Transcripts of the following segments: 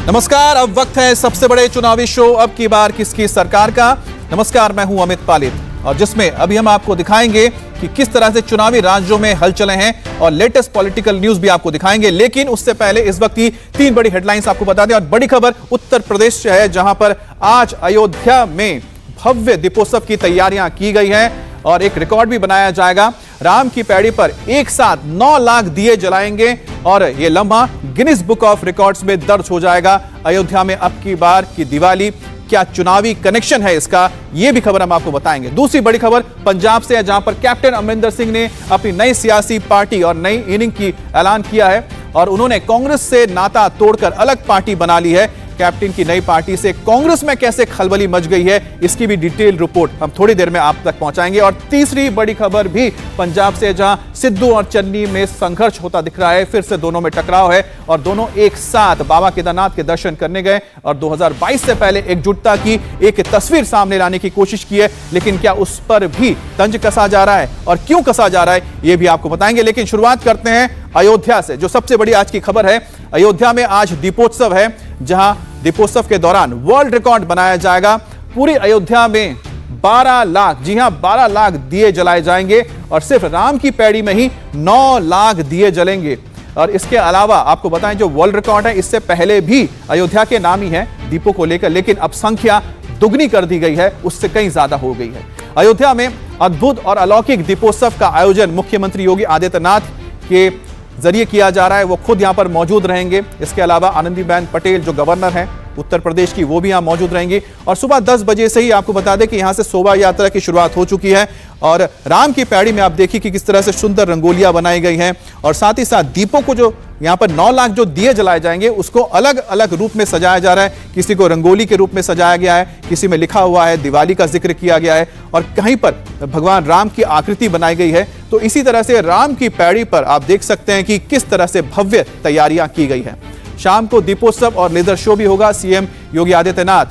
नमस्कार, अब वक्त है सबसे बड़े चुनावी शो अब की बार किसकी सरकार का। नमस्कार, मैं हूं अमित पालित और जिसमें अभी हम आपको दिखाएंगे कि किस तरह से चुनावी राज्यों में हलचलें हैं और लेटेस्ट पॉलिटिकल न्यूज भी आपको दिखाएंगे। लेकिन उससे पहले इस वक्त की 3 बड़ी हेडलाइंस आपको बता दें। और बड़ी खबर उत्तर प्रदेश से है, जहां पर आज अयोध्या में भव्य दीपोत्सव की तैयारियां की गई हैं और एक रिकॉर्ड भी बनाया जाएगा। राम की पैड़ी पर एक साथ 9 लाख दिए जलाएंगे और यह लम्हा गिनीज बुक ऑफ रिकॉर्ड्स में दर्ज हो जाएगा। अयोध्या में अब की बार की दिवाली, क्या चुनावी कनेक्शन है इसका, यह भी खबर हम आपको बताएंगे। दूसरी बड़ी खबर पंजाब से है, जहां पर कैप्टन अमरिंदर सिंह ने अपनी नई सियासी पार्टी और नई इनिंग की ऐलान किया है और उन्होंने कांग्रेस से नाता तोड़कर अलग पार्टी बना ली है। कैप्टन की नई पार्टी से कांग्रेस में कैसे खलबली मच गई है, इसकी भी डिटेल रिपोर्ट हम थोड़ी देर में आप तक पहुंचाएंगे। और तीसरी बड़ी खबर भी पंजाब से, जहां सिद्धू और चन्नी में संघर्ष होता दिख रहा है। फिर से दोनों में टकराव है और दोनों एक साथ बाबा केदारनाथ के दर्शन करने गए और 2022 से पहले एकजुटता की एक तस्वीर सामने लाने की कोशिश की है। लेकिन क्या उस पर भी तंज कसा जा रहा है और क्यों कसा जा रहा है, यह भी आपको बताएंगे। लेकिन शुरुआत करते हैं अयोध्या से, जो सबसे बड़ी आज की खबर है। अयोध्या में आज दीपोत्सव है, जहां दीपोत्सव के दौरान वर्ल्ड रिकॉर्ड बनाया जाएगा। पूरी अयोध्या में 12 लाख, जी हां 12 लाख दिए जलाए जाएंगे और सिर्फ राम की पैड़ी में ही 9 लाख दिए जलेंगे। और इसके अलावा आपको बताएं, जो वर्ल्ड रिकॉर्ड है, इससे पहले भी अयोध्या के नाम ही है दीपों को लेकर, लेकिन अब संख्या दुगनी कर दी गई है, उससे कहीं ज्यादा हो गई है। अयोध्या में अद्भुत और अलौकिक दीपोत्सव का आयोजन मुख्यमंत्री योगी आदित्यनाथ के जरिए किया जा रहा है। वो खुद यहां पर मौजूद रहेंगे। इसके अलावा आनंदीबेन पटेल जो गवर्नर हैं उत्तर प्रदेश की, वो भी यहां मौजूद रहेंगी। और सुबह 10 बजे से ही आपको बता दें कि यहां से शोभा यात्रा की शुरुआत हो चुकी है और राम की पैड़ी में आप देखिए कि किस तरह से सुंदर रंगोलियां बनाई गई हैं और साथ ही साथ दीपों को, जो यहां पर 9 लाख जो दिए जलाए जाएंगे, उसको अलग अलग रूप में सजाया जा रहा है। किसी को रंगोली के रूप में सजाया गया है, किसी में लिखा हुआ है दिवाली का जिक्र किया गया है और कहीं पर भगवान राम की आकृति बनाई गई है। तो इसी तरह से राम की पैड़ी पर आप देख सकते हैं कि किस तरह से भव्य तैयारियां की गई हैं। शाम को दीपोत्सव और लेजर शो भी होगा। सीएम योगी आदित्यनाथ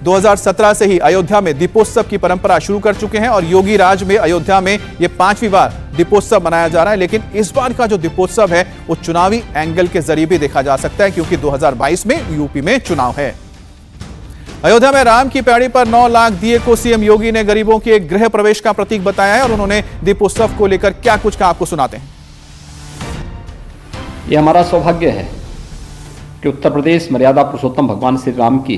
2017 से ही अयोध्या में दीपोत्सव की परंपरा शुरू कर चुके हैं और योगी राज में अयोध्या में यह 5वीं बार दीपोत्सव मनाया जा रहा है। लेकिन इस बार का जो दीपोत्सव है वो चुनावी एंगल के जरिए भी देखा जा सकता है, क्योंकि 2022 में यूपी में चुनाव है। अयोध्या में राम की पैड़ी पर 9 लाख दिए को सीएम योगी ने गरीबों के गृह प्रवेश का प्रतीक बताया है और उन्होंने दीपोत्सव को लेकर क्या कुछ कहा, आपको सुनाते हैं। ये हमारा सौभाग्य है कि उत्तर प्रदेश मर्यादा पुरुषोत्तम भगवान श्री राम की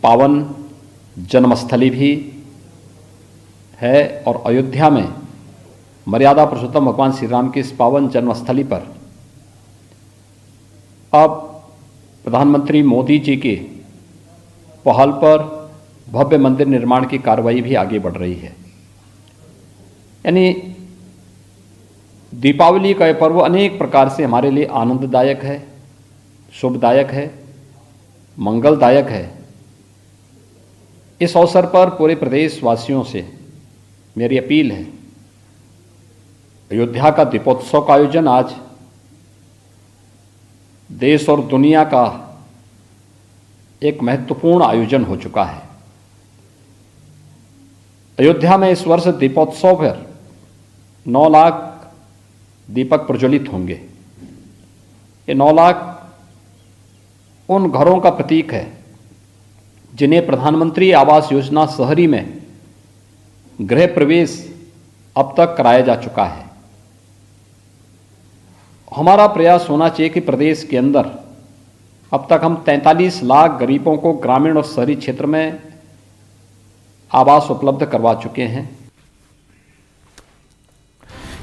पावन जन्मस्थली भी है और अयोध्या में मर्यादा पुरुषोत्तम भगवान श्री राम की इस पावन जन्मस्थली पर अब प्रधानमंत्री मोदी जी की पहल पर भव्य मंदिर निर्माण की कार्रवाई भी आगे बढ़ रही है। यानी दीपावली का यह पर्व अनेक प्रकार से हमारे लिए आनंददायक है, शुभदायक है, मंगलदायक है। इस अवसर पर पूरे प्रदेशवासियों से मेरी अपील है, अयोध्या का दीपोत्सव का आयोजन आज देश और दुनिया का एक महत्वपूर्ण आयोजन हो चुका है। अयोध्या में इस वर्ष दीपोत्सव पर 9 लाख दीपक प्रज्वलित होंगे। ये 9 लाख उन घरों का प्रतीक है जिन्हें प्रधानमंत्री आवास योजना शहरी में गृह प्रवेश अब तक कराया जा चुका है। हमारा प्रयास होना चाहिए कि प्रदेश के अंदर अब तक हम 43 लाख गरीबों को ग्रामीण और शहरी क्षेत्र में आवास उपलब्ध करवा चुके हैं।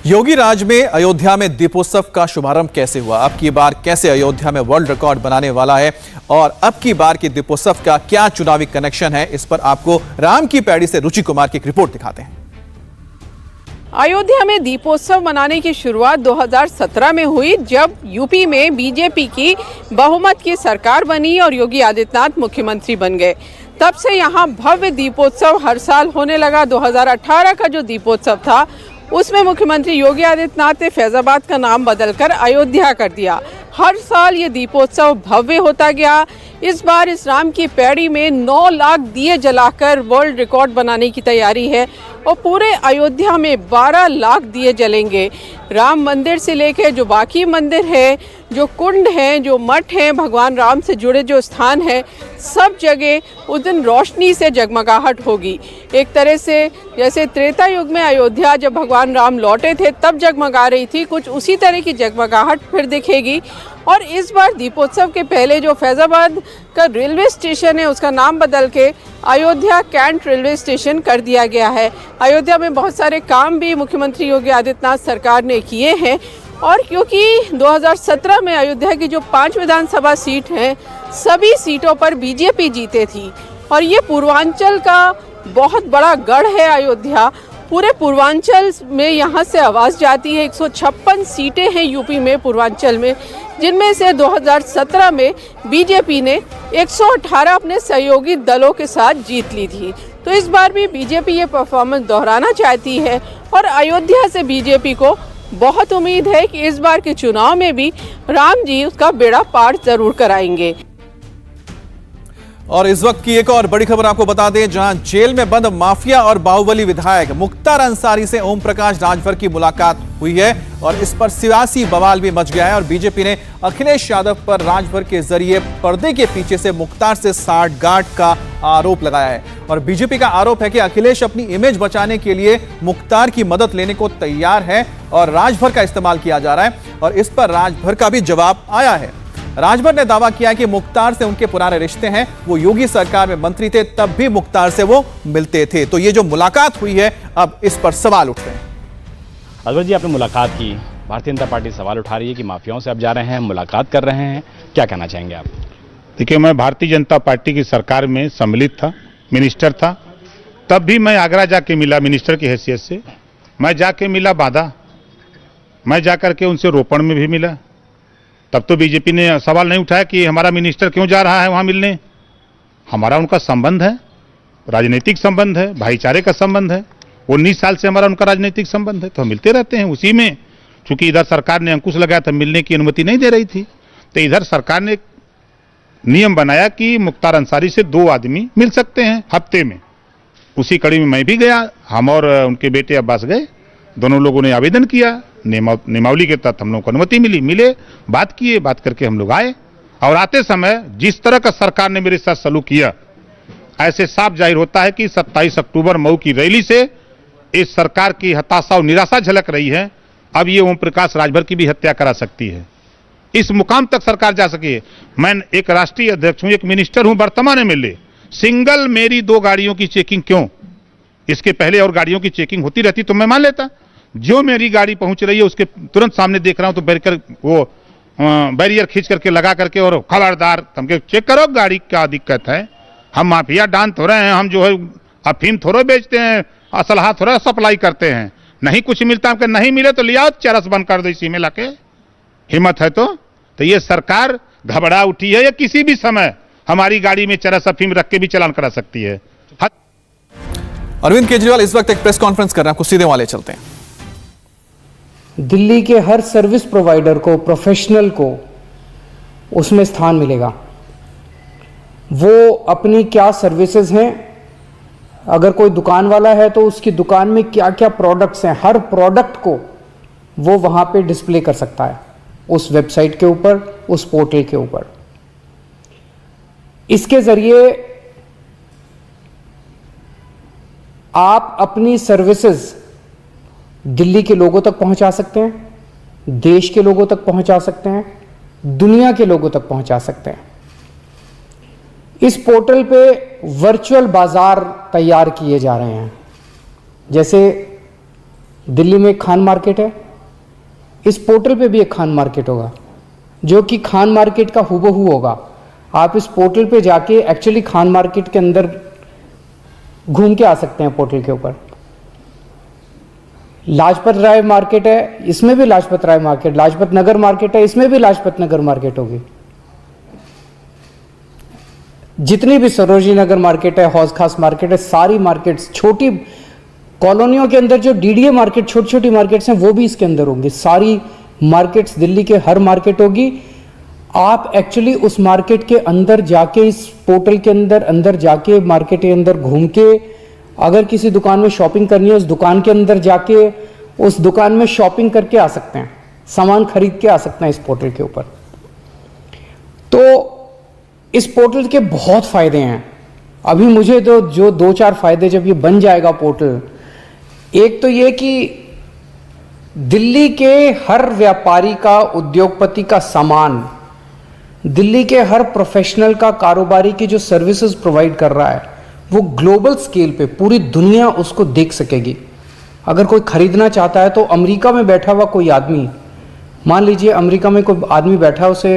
योगी राज में अयोध्या में दीपोत्सव का शुभारंभ कैसे हुआ, अब की बार कैसे अयोध्या में वर्ल्ड रिकॉर्ड बनाने वाला है और अब की बार के दीपोत्सव का क्या चुनावी कनेक्शन है, इस पर आपको राम की पैड़ी से रुचि कुमार की एक रिपोर्ट दिखाते हैं। अयोध्या में दीपोत्सव मनाने की शुरुआत 2017 में हुई, जब यूपी में बीजेपी की बहुमत की सरकार बनी और योगी आदित्यनाथ मुख्यमंत्री बन गए। तब से यहाँ भव्य दीपोत्सव हर साल होने लगा। 2018 का जो दीपोत्सव था उसमें मुख्यमंत्री योगी आदित्यनाथ ने फैजाबाद का नाम बदलकर अयोध्या कर दिया। हर साल ये दीपोत्सव भव्य होता गया। इस बार इस राम की पैड़ी में 9 लाख दिए जलाकर वर्ल्ड रिकॉर्ड बनाने की तैयारी है और पूरे अयोध्या में 12 लाख दिए जलेंगे। राम मंदिर से लेकर जो बाकी मंदिर है, जो कुंड हैं, जो मठ हैं, भगवान राम से जुड़े जो स्थान हैं, सब जगह उस दिन रोशनी से जगमगाहट होगी। एक तरह से जैसे त्रेता युग में अयोध्या जब भगवान राम लौटे थे तब जगमगा रही थी, कुछ उसी तरह की जगमगाहट फिर दिखेगी। और इस बार दीपोत्सव के पहले जो फैज़ाबाद का रेलवे स्टेशन है उसका नाम बदल के अयोध्या कैंट रेलवे स्टेशन कर दिया गया है। अयोध्या में बहुत सारे काम भी मुख्यमंत्री योगी आदित्यनाथ सरकार ने किए हैं और क्योंकि 2017 में अयोध्या की जो 5 विधानसभा सीट हैं सभी सीटों पर बीजेपी जीते थी और ये पूर्वांचल का बहुत बड़ा गढ़ है अयोध्या। पूरे पूर्वांचल में यहाँ से आवाज़ जाती है। 156 सीटें हैं यूपी में पूर्वांचल में, जिनमें से 2017 में बीजेपी ने 118 अपने सहयोगी दलों के साथ जीत ली थी। तो इस बार भी बीजेपी ये परफॉर्मेंस दोहराना चाहती है और अयोध्या से बीजेपी को बहुत उम्मीद है कि इस बार के चुनाव में भी राम जी उसका बेड़ा पार जरूर कराएंगे। और इस वक्त की एक और बड़ी खबर आपको बता दें, जहां जेल में बंद माफिया और बाहुबली विधायक मुख्तार अंसारी से ओम प्रकाश राजभर की मुलाकात हुई है और इस पर सियासी बवाल भी मच गया है और बीजेपी ने अखिलेश यादव पर राजभर के जरिए पर्दे के पीछे से मुख्तार से साठगांठ का आरोप लगाया है। और बीजेपी का आरोप है कि अखिलेश अपनी इमेज बचाने के लिए मुख्तार की मदद लेने को तैयार है और राजभर का इस्तेमाल किया जा रहा है और इस पर राजभर का भी जवाब आया है। राजभर ने दावा किया कि मुख्तार से उनके पुराने रिश्ते हैं, वो योगी सरकार में मंत्री थे तब भी मुख्तार से वो मिलते थे। तो ये जो मुलाकात हुई है अब इस पर सवाल उठ रहे हैं। राजभर जी, आपने मुलाकात की, भारतीय जनता पार्टी सवाल उठा रही है कि माफियाओं से आप जा रहे हैं, मुलाकात कर रहे हैं, क्या कहना चाहेंगे आप? देखिए, मैं भारतीय जनता पार्टी की सरकार में सम्मिलित था, मिनिस्टर था, तब भी मैं आगरा जाके मिला मिनिस्टर की हैसियत से। मैं जाके मिला बादा, मैं जाकर के उनसे रोपण में भी मिला। तब तो बीजेपी ने सवाल नहीं उठाया कि हमारा मिनिस्टर क्यों जा रहा है वहां मिलने। हमारा उनका संबंध है, राजनीतिक संबंध है, भाईचारे का संबंध है। 19 साल से हमारा उनका राजनीतिक संबंध है, तो हम मिलते रहते हैं उसी में। चूंकि इधर सरकार ने अंकुश लगाया था, मिलने की अनुमति नहीं दे रही थी, तो इधर सरकार ने नियम बनाया कि मुख्तार अंसारी से 2 आदमी मिल सकते हैं हफ्ते में। उसी कड़ी में मैं भी गया, हम और उनके बेटे अब्बास गए, दोनों लोगों ने आवेदन किया, नियमावली के तहत हम लोगों को अनुमति मिली, मिले, बात किए, बात करके हम लोग आए। और आते समय जिस तरह का सरकार ने मेरे साथ सलूक किया, ऐसे साफ जाहिर होता है कि 27 अक्टूबर मऊ की रैली से इस सरकार की हताशा और निराशा झलक रही है। अब ये ओम प्रकाश राजभर की भी हत्या करा सकती है, इस मुकाम तक सरकार जा सकी है। मैं एक राष्ट्रीय अध्यक्ष हूं, एक मिनिस्टर हूं, वर्तमान एमएलए। सिंगल मेरी 2 गाड़ियों की चेकिंग क्यों? इसके पहले और गाड़ियों की चेकिंग होती रहती तो मैं मान लेता। जो मेरी गाड़ी पहुंच रही है उसके तुरंत सामने देख रहा हूं तो बैरियर खींच करके लगा करके और खबरदार तुम चेक करो गाड़ी क्या दिक्कत है। हम माफिया डान थोड़े हैं, हम जो है अफीम थोड़े बेचते हैं, असलहा थोड़ा सप्लाई करते हैं। नहीं कुछ मिलता हमको, नहीं मिले तो लिया चरस बंद कर दो इसी में लाके, हिम्मत है तो ये सरकार घबरा उठी है। या किसी भी समय हमारी गाड़ी में चरस अफीम रख के भी चालान करा सकती है। अरविंद केजरीवाल इस वक्त एक प्रेस कॉन्फ्रेंस कर रहे हैं, कुछ सीधे वाले चलते हैं। दिल्ली के हर सर्विस प्रोवाइडर को, प्रोफेशनल को उसमें स्थान मिलेगा। वो अपनी क्या सर्विसेज हैं, अगर कोई दुकान वाला है तो उसकी दुकान में क्या क्या प्रोडक्ट्स हैं, हर प्रोडक्ट को वो वहां पे डिस्प्ले कर सकता है, उस वेबसाइट के ऊपर, उस पोर्टल के ऊपर। इसके जरिए आप अपनी सर्विसेज दिल्ली के लोगों तक पहुंचा सकते हैं, देश के लोगों तक पहुंचा सकते हैं, दुनिया के लोगों तक पहुंचा सकते हैं। इस पोर्टल पे वर्चुअल बाजार तैयार किए जा रहे हैं। जैसे दिल्ली में एक खान मार्केट है, इस पोर्टल पे भी एक खान मार्केट होगा जो कि खान मार्केट का हूबहू होगा। आप इस पोर्टल पे जाके एक्चुअली खान मार्केट के अंदर घूम के आ सकते हैं। पोर्टल के ऊपर लाजपत राय मार्केट है, इसमें भी लाजपत राय मार्केट, लाजपत नगर मार्केट है, इसमें भी लाजपत नगर मार्केट होगी। जितनी भी सरोजनी नगर मार्केट है, हौज खास मार्केट है, सारी मार्केट्स, छोटी कॉलोनियों के अंदर जो डीडीए मार्केट, छोटी छोटी मार्केट्स हैं, वो भी इसके अंदर होंगी। सारी मार्केट्स, दिल्ली के हर मार्केट होगी। आप एक्चुअली उस मार्केट के अंदर जाके, इस पोर्टल के अंदर जाके, मार्केट के अंदर घूम के अगर किसी दुकान में शॉपिंग करनी है, उस दुकान के अंदर जाके उस दुकान में शॉपिंग करके आ सकते हैं, सामान खरीद के आ सकते हैं इस पोर्टल के ऊपर। तो इस पोर्टल के बहुत फायदे हैं। अभी मुझे तो जो 2-4 फायदे, जब ये बन जाएगा पोर्टल, एक तो ये कि दिल्ली के हर व्यापारी का, उद्योगपति का सामान, दिल्ली के हर प्रोफेशनल का, कारोबारी की जो सर्विसेज प्रोवाइड कर रहा है, वो ग्लोबल स्केल पे पूरी दुनिया उसको देख सकेगी। अगर कोई खरीदना चाहता है तो अमेरिका में बैठा हुआ कोई आदमी, मान लीजिए अमेरिका में कोई आदमी बैठा है, उसे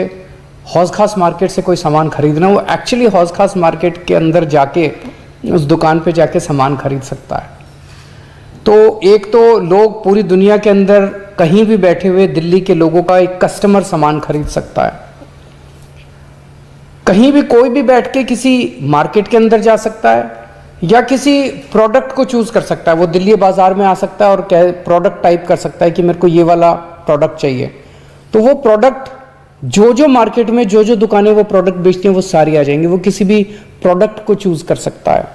हौज खास मार्केट से कोई सामान खरीदना, वो एक्चुअली हौज खास मार्केट के अंदर जाके उस दुकान पे जाके सामान खरीद सकता है। तो एक तो लोग पूरी दुनिया के अंदर कहीं भी बैठे हुए दिल्ली के लोगों का एक कस्टमर सामान खरीद सकता है। कहीं भी कोई भी बैठ के किसी मार्केट के अंदर जा सकता है या किसी प्रोडक्ट को चूज कर सकता है। वो दिल्ली बाजार में आ सकता है और प्रोडक्ट टाइप कर सकता है कि मेरे को ये वाला प्रोडक्ट चाहिए, तो वो प्रोडक्ट जो मार्केट में जो दुकानें वो प्रोडक्ट बेचती हैं वो सारी आ जाएंगी। वो किसी भी प्रोडक्ट को चूज कर सकता है।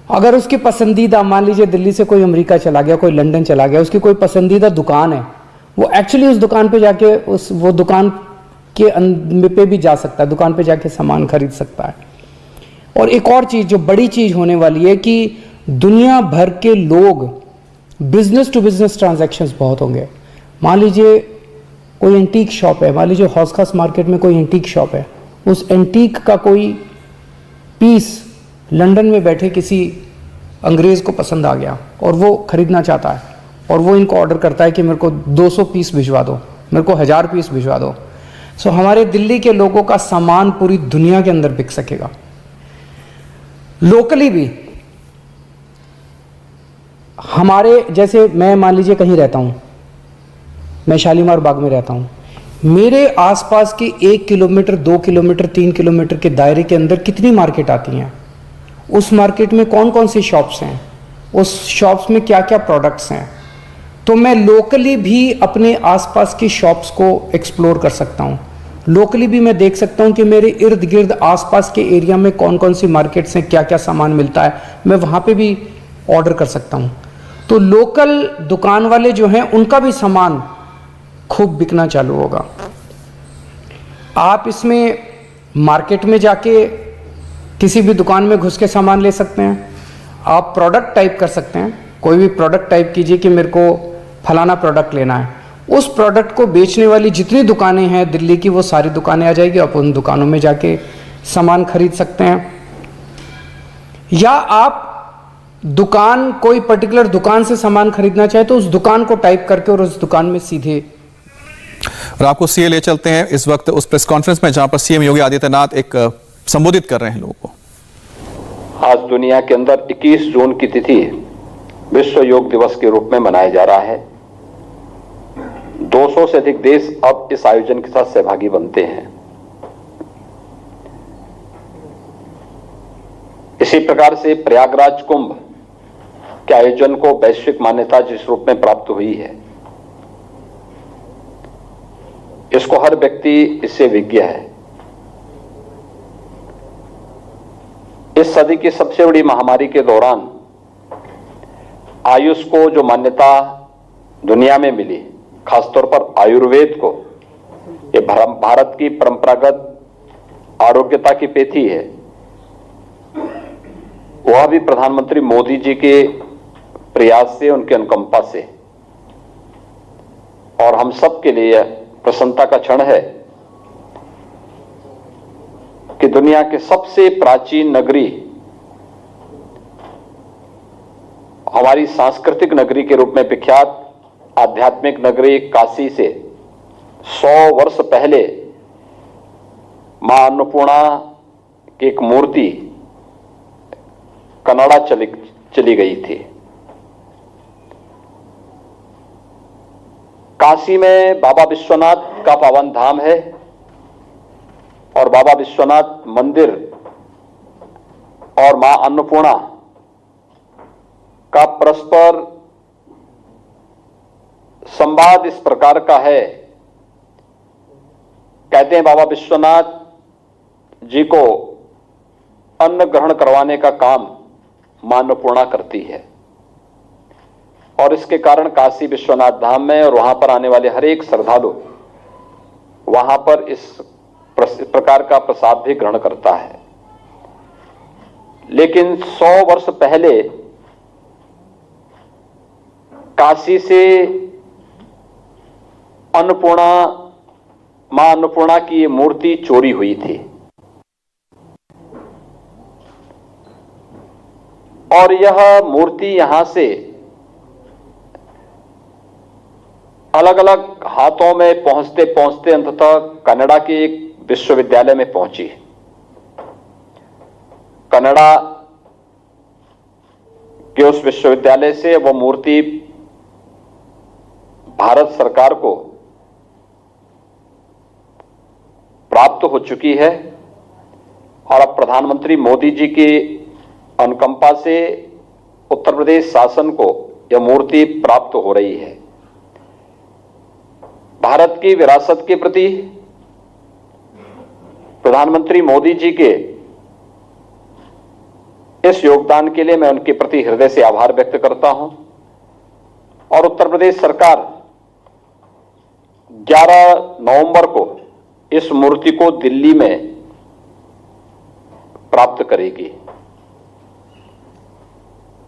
अगर उसकी पसंदीदा, मान लीजिए दिल्ली से कोई अमेरिका चला गया, कोई लंदन चला गया, उसकी कोई पसंदीदा दुकान है, वो एक्चुअली उस दुकान पे जाके वो दुकान के पे भी जा सकता है, दुकान पे जाके सामान खरीद सकता है। और एक और चीज जो बड़ी चीज होने वाली है कि दुनिया भर के लोग, बिजनेस टू बिजनेस ट्रांजैक्शंस बहुत होंगे। मान लीजिए कोई एंटीक शॉप है, मान लीजिए हौज खास मार्केट में कोई एंटीक शॉप है, उस एंटीक का कोई पीस लंदन में बैठे किसी अंग्रेज को पसंद आ गया और वो खरीदना चाहता है, और वो इनको ऑर्डर करता है कि मेरे को 200 पीस भिजवा दो, मेरे को 1000 पीस भिजवा दो। सो हमारे दिल्ली के लोगों का सामान पूरी दुनिया के अंदर बिक सकेगा। लोकली भी हमारे, जैसे मैं मान लीजिए कहीं रहता हूं, मैं शालीमार बाग में रहता हूं, मेरे आसपास के 1 किलोमीटर, 2 किलोमीटर, 3 किलोमीटर के दायरे के अंदर कितनी मार्केट आती हैं, उस मार्केट में कौन कौन सी शॉप्स हैं, उस शॉप्स में क्या क्या प्रोडक्ट्स हैं, तो मैं लोकली भी अपने आसपास की शॉप्स को एक्सप्लोर कर सकता हूं। लोकली भी मैं देख सकता हूं कि मेरे इर्द गिर्द आसपास के एरिया में कौन कौन सी मार्केट्स हैं, क्या क्या सामान मिलता है, मैं वहां पे भी ऑर्डर कर सकता हूं। तो लोकल दुकान वाले जो हैं उनका भी सामान खूब बिकना चालू होगा। आप इसमें मार्केट में जाके किसी भी दुकान में घुस के सामान ले सकते हैं। आप प्रोडक्ट टाइप कर सकते हैं, कोई भी प्रोडक्ट टाइप कीजिए कि मेरे को फलाना प्रोडक्ट लेना है, उस प्रोडक्ट को बेचने वाली जितनी दुकानें हैं दिल्ली की, वो सारी दुकानें आ जाएगी। आप उन दुकानों में जाके सामान खरीद सकते हैं। या आप दुकान, कोई पर्टिकुलर दुकान से सामान खरीदना चाहे तो उस दुकान को टाइप करके और उस दुकान में सीधे। और आपको सीए ले चलते हैं इस वक्त उस प्रेस कॉन्फ्रेंस में जहां पर सीएम योगी आदित्यनाथ एक संबोधित कर रहे हैं लोगों को। आज दुनिया के अंदर 21 जून की तिथि विश्व योग दिवस के रूप में मनाया जा रहा है। 200 से अधिक देश अब इस आयोजन के साथ सहभागी बनते हैं। इसी प्रकार से प्रयागराज कुंभ के आयोजन को वैश्विक मान्यता जिस रूप में प्राप्त हुई है, इसको हर व्यक्ति इससे विज्ञ है। इस सदी की सबसे बड़ी महामारी के दौरान आयुष को जो मान्यता दुनिया में मिली, खासतौर पर आयुर्वेद को, ये भारत की परंपरागत आरोग्यता की पेथी है, वह भी प्रधानमंत्री मोदी जी के प्रयास से, उनके अनुकंपा से। और हम सब के लिए प्रसन्नता का क्षण है कि दुनिया के सबसे प्राचीन नगरी, हमारी सांस्कृतिक नगरी के रूप में विख्यात आध्यात्मिक नगरी काशी से 100 वर्ष पहले मां अन्नपूर्णा की एक मूर्ति कनाडा चली गई थी। काशी में बाबा विश्वनाथ का पावन धाम है और बाबा विश्वनाथ मंदिर और मां अन्नपूर्णा का परस्पर संवाद इस प्रकार का है। कहते हैं बाबा विश्वनाथ जी को अन्न ग्रहण करवाने का काम मां अन्नपूर्णा करती है और इसके कारण काशी विश्वनाथ धाम में और वहां पर आने वाले हर एक श्रद्धालु वहां पर इस प्रकार का प्रसाद भी ग्रहण करता है। लेकिन 100 वर्ष पहले काशी से अन्नपूर्णा, मां अन्नपूर्णा की ये मूर्ति चोरी हुई थी और यह मूर्ति यहां से अलग अलग हाथों में पहुंचते पहुंचते अंततः कनाडा के एक विश्वविद्यालय में पहुंची। कनाडा के उस विश्वविद्यालय से वह मूर्ति भारत सरकार को प्राप्त हो चुकी है और अब प्रधानमंत्री मोदी जी की अनुकंपा से उत्तर प्रदेश शासन को यह मूर्ति प्राप्त हो रही है। भारत की विरासत के प्रति प्रधानमंत्री मोदी जी के इस योगदान के लिए मैं उनके प्रति हृदय से आभार व्यक्त करता हूं और उत्तर प्रदेश सरकार 11 नवंबर को इस मूर्ति को दिल्ली में प्राप्त करेगी।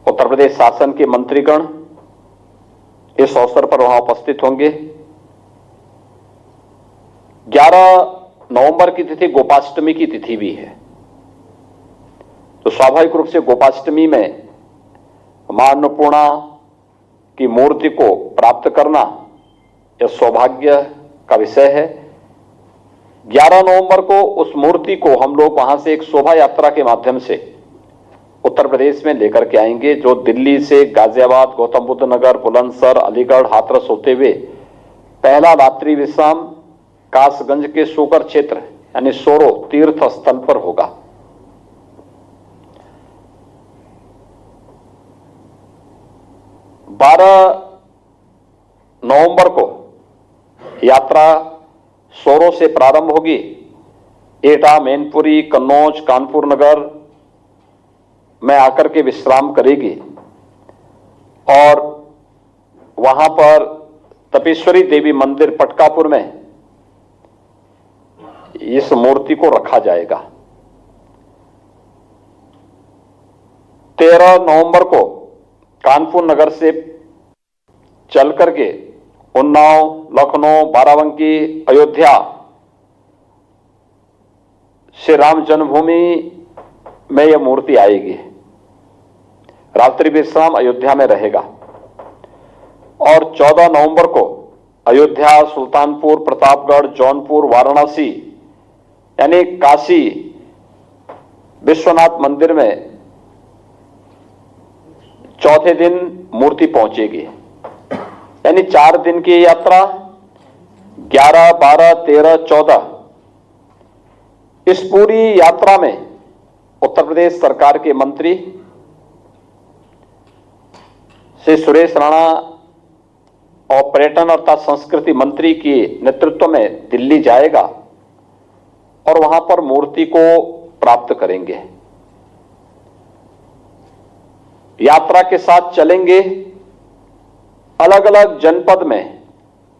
उत्तर प्रदेश शासन के मंत्रीगण इस अवसर पर वहां उपस्थित होंगे। 11 नवंबर की तिथि गोपाष्टमी की तिथि भी है, तो स्वाभाविक रूप से गोपाष्टमी में मां अन्नपूर्णा की मूर्ति को प्राप्त करना यह सौभाग्य का विषय है। 11 नवंबर को उस मूर्ति को हम लोग वहां से एक शोभा यात्रा के माध्यम से उत्तर प्रदेश में लेकर के आएंगे, जो दिल्ली से गाजियाबाद, गौतम बुद्ध नगर, बुलंदशहर, अलीगढ़, हाथरस होते हुए पहला रात्रि विश्राम कासगंज के सोकर क्षेत्र यानी सोरो तीर्थ स्थल पर होगा। नवंबर को यात्रा सोरो से प्रारंभ होगी। एटा, मैनपुरी, कन्नौज, कानपुर नगर में आकर के विश्राम करेगी और वहां पर तपेश्वरी देवी मंदिर पटकापुर में इस मूर्ति को रखा जाएगा। 13 नवंबर को कानपुर नगर से चल करके उन्नाव, लखनऊ, बाराबंकी, अयोध्या श्री राम जन्मभूमि में यह मूर्ति आएगी। रात्रि विश्राम अयोध्या में रहेगा और 14 नवंबर को अयोध्या, सुल्तानपुर, प्रतापगढ़, जौनपुर, वाराणसी यानी काशी विश्वनाथ मंदिर में चौथे दिन मूर्ति पहुंचेगी। यानी 4 दिन की यात्रा 11, 12, 13, 14 इस पूरी यात्रा में उत्तर प्रदेश सरकार के मंत्री श्री सुरेश राणा और पर्यटन और संस्कृति मंत्री के नेतृत्व में दिल्ली जाएगा और वहां पर मूर्ति को प्राप्त करेंगे। यात्रा के साथ चलेंगे अलग अलग जनपद में,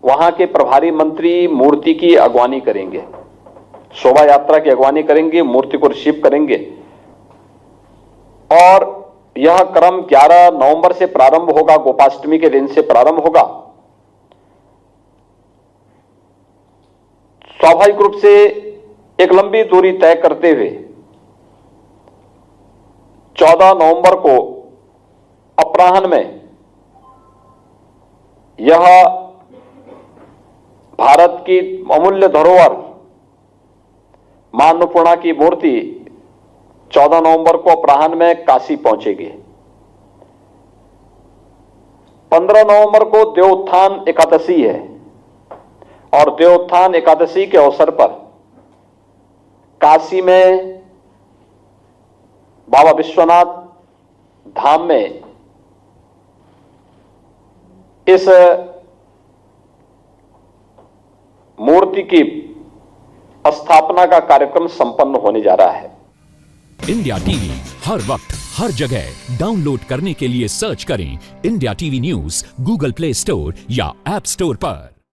वहां के प्रभारी मंत्री मूर्ति की अगवानी करेंगे, शोभा यात्रा की अगवानी करेंगे, मूर्ति को रिसीव करेंगे और यह क्रम 11 नवंबर से प्रारंभ होगा, गोपाष्टमी के दिन से प्रारंभ होगा। स्वाभाविक रूप से एक लंबी दूरी तय करते हुए 14 नवंबर को अपराह्न में यह भारत की अमूल्य धरोहर मां अन्नपूर्णा की मूर्ति 14 नवंबर को अपराह्न में काशी पहुंचेगी। 15 नवंबर को देवोत्थान एकादशी है और देवोत्थान एकादशी के अवसर पर काशी में बाबा विश्वनाथ धाम में इस मूर्ति की स्थापना का कार्यक्रम संपन्न होने जा रहा है। इंडिया टीवी हर वक्त हर जगह डाउनलोड करने के लिए सर्च करें India TV news Google play store या ऐप स्टोर पर।